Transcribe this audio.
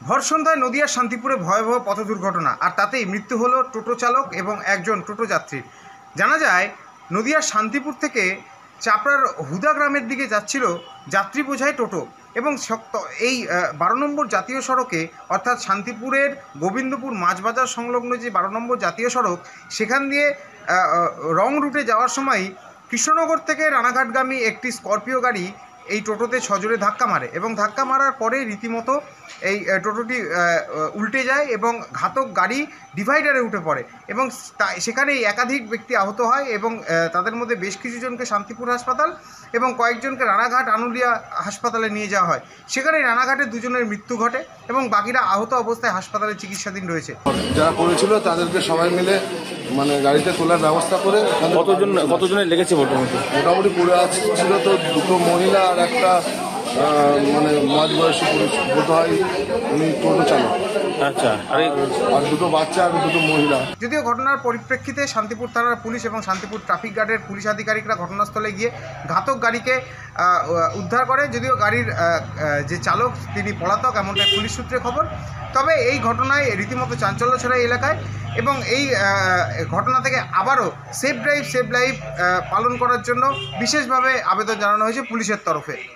ভর সন্ধ্যায় নদিয়ার শান্তিপুরে ভয়াবহ পথ দুর্ঘটনা, আর তাতেই মৃত্যু হলো টোটো চালক এবং একজন টোটো যাত্রীর। জানা যায়, নদিয়ার শান্তিপুর থেকে চাপড়ার হুদা গ্রামের দিকে যাচ্ছিল যাত্রী বোঝাই টোটো এবং এই 12 নম্বর জাতীয় সড়কে, অর্থাৎ শান্তিপুরের গোবিন্দপুর মাছবাজার সংলগ্ন যে 12 নম্বর জাতীয় সড়ক, সেখান দিয়ে রং রুটে যাওয়ার সময় কৃষ্ণনগর থেকে রানাঘাটগামী একটি স্করপিও গাড়ি এই টোটোতে সজোরে ধাক্কা মারে এবং ধাক্কা মারার পরে রীতিমতো এই টোটোটি উল্টে যায় এবং ঘাতক গাড়ি ডিভাইডারে উঠে পড়ে এবং সেখানেই একাধিক ব্যক্তি আহত হয় এবং তাদের মধ্যে বেশ কিছুজনকে শান্তিপুর হাসপাতাল এবং কয়েকজনকে রানাঘাট আনুলিয়া হাসপাতালে নিয়ে যাওয়া হয়। সেখানে রানাঘাটে দুজনের মৃত্যু ঘটে এবং বাকিরা আহত অবস্থায় হাসপাতালে চিকিৎসাধীন রয়েছে। যারা পড়েছিল তাদেরকে সবাই মিলে গাড়িতে তোলার ব্যবস্থা করে। কতজনের লেগেছে মোটামুটি পড়ে আসছিল তো দুটো মহিলা আর একটা মাঝবয়সী পুরুষ, বোধ হয় উনি টোটো চালক। আচ্ছা, আর দুটো বাচ্চা আর দুটো মহিলা। যদিও ঘটনার পরিপ্রেক্ষিতে শান্তিপুর থানার পুলিশ এবং শান্তিপুর ট্রাফিক গার্ডের পুলিশ আধিকারিকরা ঘটনাস্থলে গিয়ে ঘাতক গাড়িকে উদ্ধার করে। যদিও গাড়ির যে চালক তিনি পলাতক, এমনটাই পুলিশ সূত্রে খবর। তবে এই ঘটনায় রীতিমতো চাঞ্চল্য ছড়ায় এলাকায় এবং এই ঘটনা থেকে আবারও সেফ ড্রাইভ সেভ লাইফ পালন করার জন্য বিশেষভাবে আবেদন জানানো হয়েছে পুলিশের তরফে।